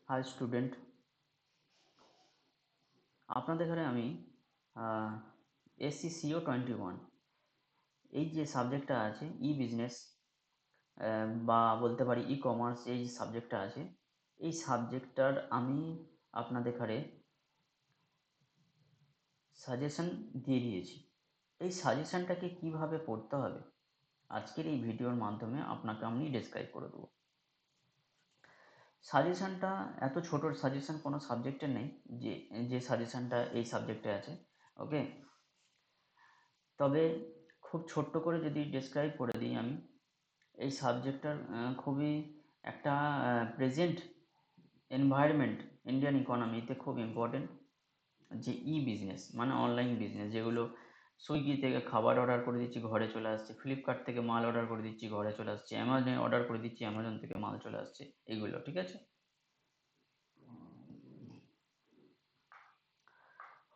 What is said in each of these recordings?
High student, আপনাদের ঘরে আমি SCCO 21 এই যে সাবজেক্টটা আছে বিজনেস বা বলতে পারি কমার্স, এই যে সাবজেক্টটা আছে এই সাবজেক্টটার আমি আপনাদের ঘরে সাজেশন দিয়ে দিয়েছি। এই সাজেশনটাকে কিভাবে পড়তে হবে আজকের এই ভিডিওর মাধ্যমে আপনাকে আমি ডেসক্রাইব করে দেবো। সাজেশনটা এত ছোট সাজেশন কোনো সাবজেক্টের নেই যে যে সাজেশনটা এই সাবজেক্টে আছে। ওকে, তবে খুব ছোট্ট করে যদি ডেসক্রাইব করে দিই আমি, এই সাবজেক্টটার খুবই একটা প্রেজেন্ট এনভায়রনমেন্ট ইন্ডিয়ান ইকোনমিতে খুব ইম্পর্টেন্ট। যে বিজনেস মানে অনলাইন বিজনেস, যেগুলো সুইগি থেকে খাবার অর্ডার করে দিচ্ছি ঘরে চলে আসছে, ফ্লিপকার্ট থেকে মাল অর্ডার করে দিচ্ছি ঘরে চলে আসছে, অ্যামাজনে অর্ডার করে দিচ্ছি অ্যামাজন থেকে মাল চলে আসছে, এগুলো ঠিক আছে।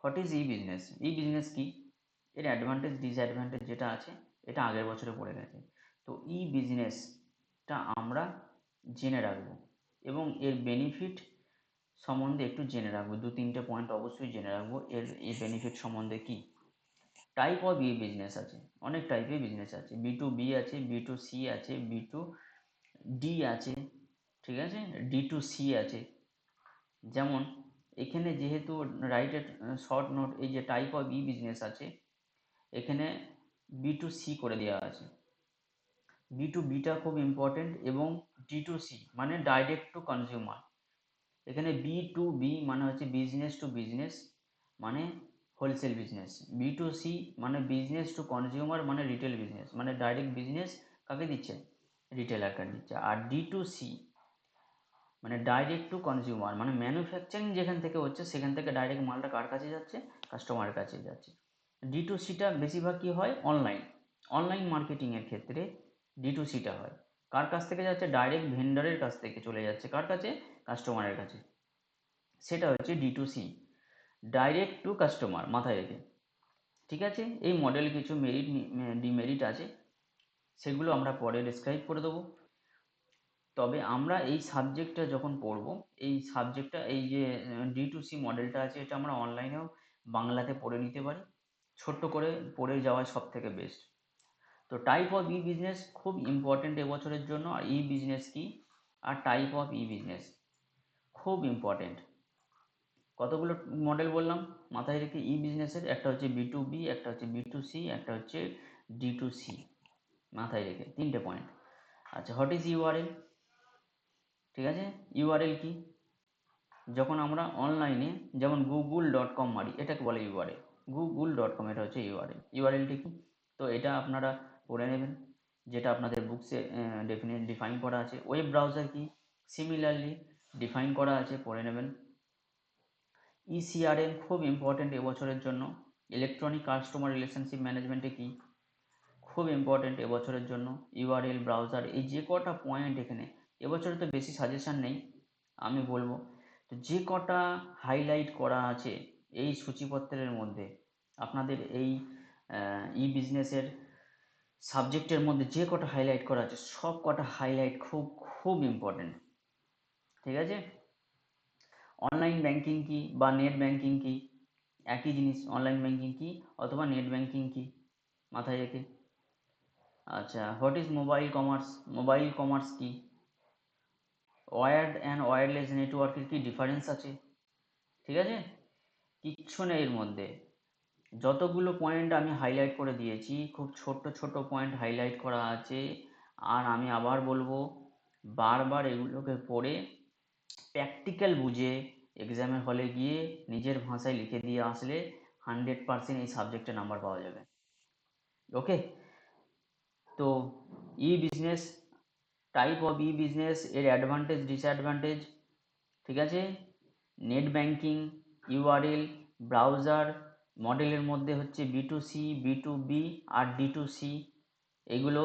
What is business? বিজনেস কি, এর অ্যাডভান্টেজ ডিসঅ্যাডভান্টেজ যেটা আছে এটা আগের বছরে পড়ে গেছে। তো বিজনেসটা আমরা জেনে রাখবো এবং এর বেনিফিট সম্বন্ধে একটু জেনে রাখবো, দু তিনটে পয়েন্ট অবশ্যই জেনে রাখবো। এই বেনিফিট সম্বন্ধে কি টাইপ অফ বিজনেস আছে, অনেক টাইপের বিজনেস আছে। B2B আছে, B2C আছে, B2D আছে, ঠিক আছে, D2C আছে। যেমন এখানে যেহেতু রাইটেড শর্ট নোট, এই যে টাইপ অফ বিজনেস আছে এখানে B2C করে দেওয়া আছে। B2Bটা খুব ইম্পর্টেন্ট এবং D2C মানে ডাইরেক্ট টু কনজিউমার। এখানে B2B মানে হচ্ছে বিজনেস টু বিজনেস, মানে হোলসেল বিজনেস। B2C মানে বিজনেস টু কনজিউমার মানে রিটেল বিজনেস, মানে ডাইরেক্ট বিজনেস কাকে দিচ্ছে, রিটেলারকে দিচ্ছে। আর D2C মানে ডাইরেক্ট টু কনজিউমার মানে ম্যানুফ্যাকচারিং যেখান থেকে হচ্ছে সেখান থেকে ডাইরেক্ট মালটা কার কাছে যাচ্ছে, কাস্টমারের কাছে যাচ্ছে। D2Cটা বেশিরভাগ কী হয়, অনলাইন মার্কেটিংয়ের ক্ষেত্রে D2Cটা হয়। কার কাছ থেকে যাচ্ছে, ডাইরেক্ট ভেন্ডারের কাছ থেকে চলে যাচ্ছে কার কাছে, কাস্টমারের কাছে। সেটা হচ্ছে D2C, ডাইরেক্ট টু কাস্টমার, মাথায় রেখে। ঠিক আছে, এই মডেলে কিছু মেরিট ডিমেরিট আছে, সেগুলো আমরা পরে ডিসক্রাইব করে দেবো। তবে আমরা এই সাবজেক্টটা যখন পড়ব, এই সাবজেক্টটা এই যে D2C মডেলটা আছে এটা আমরা অনলাইনেও বাংলাতে পড়ে নিতে পারি, ছোট্ট করে পড়ে যাওয়া সব থেকে বেস্ট। তো টাইপ অফ বিজনেস খুব ইম্পর্টেন্ট এবছরের জন্য। আর বিজনেস কি আর টাইপ অফ বিজনেস খুব ইম্পর্টেন্ট। কতগুলো মডেল বললাম মাথায় রেখে বিজনেসের, একটা হচ্ছে B2B, একটা হচ্ছে B2C, একটা হচ্ছে D2C, মাথায় রেখে তিনটে পয়েন্ট। আচ্ছা, হোয়াট ইজ ইউআরএল? ঠিক আছে, ইউআরএল কি, যখন আমরা অনলাইনে যেমন google.com মারি এটাকে বলে ইউআরএল। google.com এটা হচ্ছে ইউআরএলটি কি, তো এটা আপনারা পড়ে নেবেন, যেটা আপনাদের বুকসে ডিফাইন করা আছে। ওয়েব ব্রাউজার কি, সিমিলারলি ডিফাইন করা আছে, পড়ে নেবেন। ECRM খুব ইম্পর্টেন্ট এবছরের জন্য। ইলেকট্রনিক কাস্টমার রিলেশনশিপ ম্যানেজমেন্টে কি, খুব ইম্পর্টেন্ট এবছরের জন্য। ইউআরএল, ব্রাউজার, এই যে কটা পয়েন্ট এখানে, এবছরে তো বেশি সাজেশান নেই আমি বলবো, তো যে কটা হাইলাইট করা আছে এই সূচিপত্রের মধ্যে, আপনাদের এই বিজনেসের সাবজেক্টের মধ্যে যে কটা হাইলাইট করা আছে সব কটা হাইলাইট খুব খুব ইম্পর্টেন্ট। ঠিক আছে, অনলাইন ব্যাংকিং কি বা নেট ব্যাংকিং কি, একই জিনিস, অনলাইন ব্যাংকিং কি অথবা নেট ব্যাংকিং কি, মাথায় রেখে। আচ্ছা, হোয়াট ইজ মোবাইল কমার্স কি, ওয়্যার্ড অ্যান্ড ওয়্যারলেস নেটওয়ার্কের কি ডিফারেন্স আছে, ঠিক আছে, কিচ্ছু নেই এর মধ্যে। যতগুলো পয়েন্ট আমি হাইলাইট করে দিয়েছি খুব ছোট্ট ছোট পয়েন্ট হাইলাইট করা আছে। আর আমি আবার বলবো, বারবার এগুলোকে পড়ে প্র্যাকটিক্যাল বুঝে এক্সামের হলে গিয়ে নিজের ভাষায় লিখে দিয়ে আসলে 100% এই সাবজেক্টে নাম্বার পাওয়া যাবে। ওকে, তো বিজনেস, টাইপ অফ বিজনেস, এর অ্যাডভান্টেজ ডিসঅ্যাডভান্টেজ, ঠিক আছে, নেট ব্যাংকিং, ইউআরএল, ব্রাউজার, মডেলের মধ্যে হচ্ছে B2C, B2B আর D2C, এগুলো।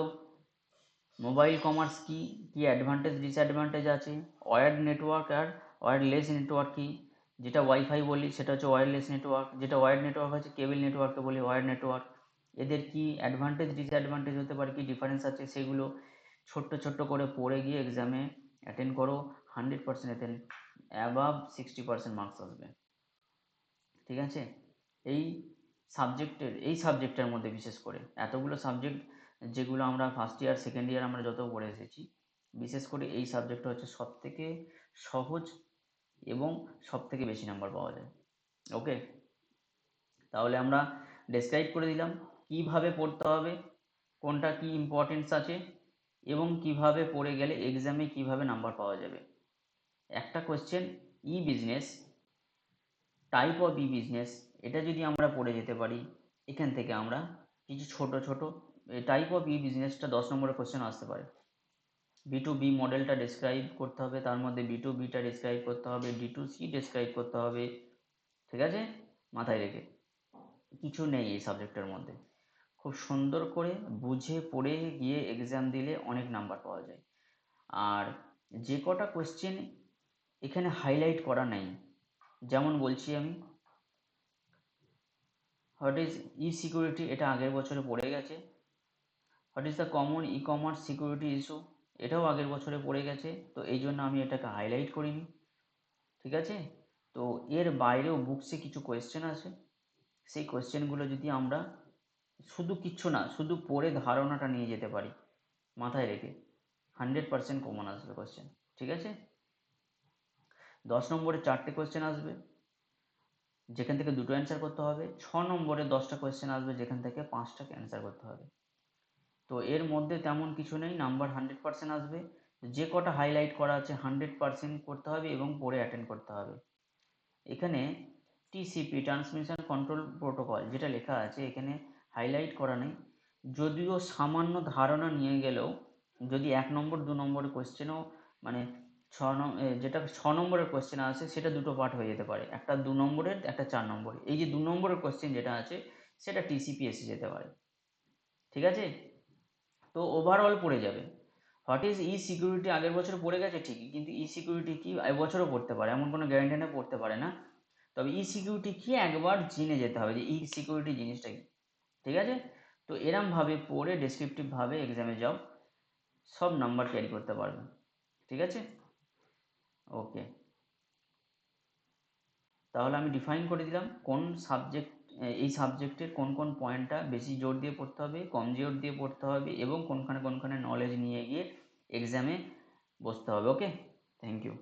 মোবাইল কমার্স কি, কি অ্যাডভান্টেজ ডিসঅ্যাডভান্টেজ আছে, ওয়্যার্ড নেটওয়ার্ক আর ওয়্যারলেস নেটওয়ার্ক কি, যেটা ওয়াইফাই বলি সেটা হচ্ছে ওয়্যারলেস নেটওয়ার্ক, যেটা ওয়্যার্ড নেটওয়ার্ক হচ্ছে কেবল নেটওয়ার্ককে বলি ওয়্যার্ড নেটওয়ার্ক। এদের কি অ্যাডভান্টেজ ডিসঅ্যাডভান্টেজ হতে পারে, কি ডিফারেন্স আছে, সেগুলো ছোট্ট ছোট্ট করে পড়ে গিয়ে এক্সামে অ্যাটেন্ড করো, 100% অ্যাবাভ 60% মার্কস আসবে। ঠিক আছে, এই সাবজেক্টের মধ্যে বিশেষ করে এতগুলো সাবজেক্ট যেগুলো আমরা ফার্স্ট ইয়ার সেকেন্ড ইয়ার আমরা যত পড়ে এসেছি, বিশেষ করে এই সাবজেক্টটা হচ্ছে সবথেকে সহজ এবং সবথেকে বেশি নাম্বার পাওয়া যায়। ওকে, তাহলে আমরা ডেসক্রাইব করে দিলাম কিভাবে পড়তে হবে, কোনটা কি ইম্পর্টেন্স আছে এবং কিভাবে পড়ে গেলে এক্সামে কিভাবে নাম্বার পাওয়া যাবে। একটা question, E business, type of E business, এটা যদি আমরা পড়ে যেতে পারি, এখান থেকে আমরা কিছু ছোট ছোট টাইপ অফ ই বিজনেসটা 10 নম্বরের কোয়েশ্চেন আসতে পারে। B2B মডেলটা ডেসক্রাইব করতে হবে, তার মধ্যে B2Bটা ডেসক্রাইব করতে হবে, D2C ডেসক্রাইব করতে হবে। ঠিক আছে, মাথায় রেখে কিছু নেই এই সাবজেক্টের মধ্যে। খুব সুন্দর করে বুঝে পড়ে গিয়ে এক্সাম দিলে অনেক নাম্বার পাওয়া যায়। আর যে কটা কোয়েশ্চেন এখানে হাইলাইট করা নেই, যেমন বলছি আমি, হোয়াট ইজ ই সিকিউরিটি, এটা আগের বছরে পড়ে গেছে। What is the common e commerce security issue, এটাও আগের বছরে পড়ে গেছে, তো এই জন্য আমি এটাকে হাইলাইট করিনি। ঠিক আছে, তো এর বাইরেও বুকসে কিছু কোয়েশ্চেন আছে, সেই কোয়েশ্চেনগুলো যদি আমরা শুধু কিচ্ছু না, শুধু পড়ে ধারণাটা নিয়ে যেতে পারি মাথায় রেখে, 100% কমন আসবে কোয়েশ্চেন। ঠিক আছে, 10 নম্বরে 4টে কোয়েশ্চেন আসবে যেখান থেকে 2টো অ্যান্সার করতে হবে, 6 নম্বরে 10টা কোয়েশ্চেন আসবে যেখান থেকে 5টাকে অ্যান্সার করতে হবে। তো এর মধ্যে তেমন কিছু নেই, নাম্বার 100% আসবে। যে কটা হাইলাইট করা আছে 100% করতে হবে এবং পড়ে অ্যাটেন্ড করতে হবে। এখানে টিসিপি, ট্রান্সমিশন কন্ট্রোল প্রোটোকল, যেটা লেখা আছে এখানে হাইলাইট করা নেই, যদিও সামান্য ধারণা নিয়ে গেলেও যদি 1 নম্বর 2 নম্বরের কোয়েশ্চেনও মানে যেটা 6 নম্বরের কোয়েশ্চেন আছে সেটা দুটো পার্ট হয়ে যেতে পারে, একটা 2 নম্বরের, একটা 4 নম্বরের। এই যে 2 নম্বরের কোয়েশ্চেন যেটা আছে সেটা টিসিপি এসে যেতে পারে। ঠিক আছে, তো ওভারঅল পড়ে যাবে। হোয়াট ইজ ই সিকিউরিটি আগের বছর পড়ে গেছে ঠিকই, কিন্তু ই সিকিউরিটি কি এবছরও পড়তে পারে, এমন কোনো গ্যারান্টি না পড়তে পারে না। তবে ই সিকিউরিটি কি একবার জেনে যেতে হবে যে ই সিকিউরিটি জিনিসটা কি। ঠিক আছে, তো এরমভাবে পড়ে ডেসক্রিপটিভভাবে এক্সামে যাও, সব নাম্বার ক্যারি করতে পারবে। ঠিক আছে, ওকে, তাহলে আমি ডিফাইন করে দিলাম কোন সাবজেক্ট, এই সাবজেক্টের কোন কোন পয়েন্টটা বেশি জোর দিয়ে পড়তে হবে, কম জোর দিয়ে পড়তে হবে এবং কোনখানে কোনখানে নলেজ নিয়ে গিয়ে এক্সামে বসতে হবে। ওকে, থ্যাংক ইউ।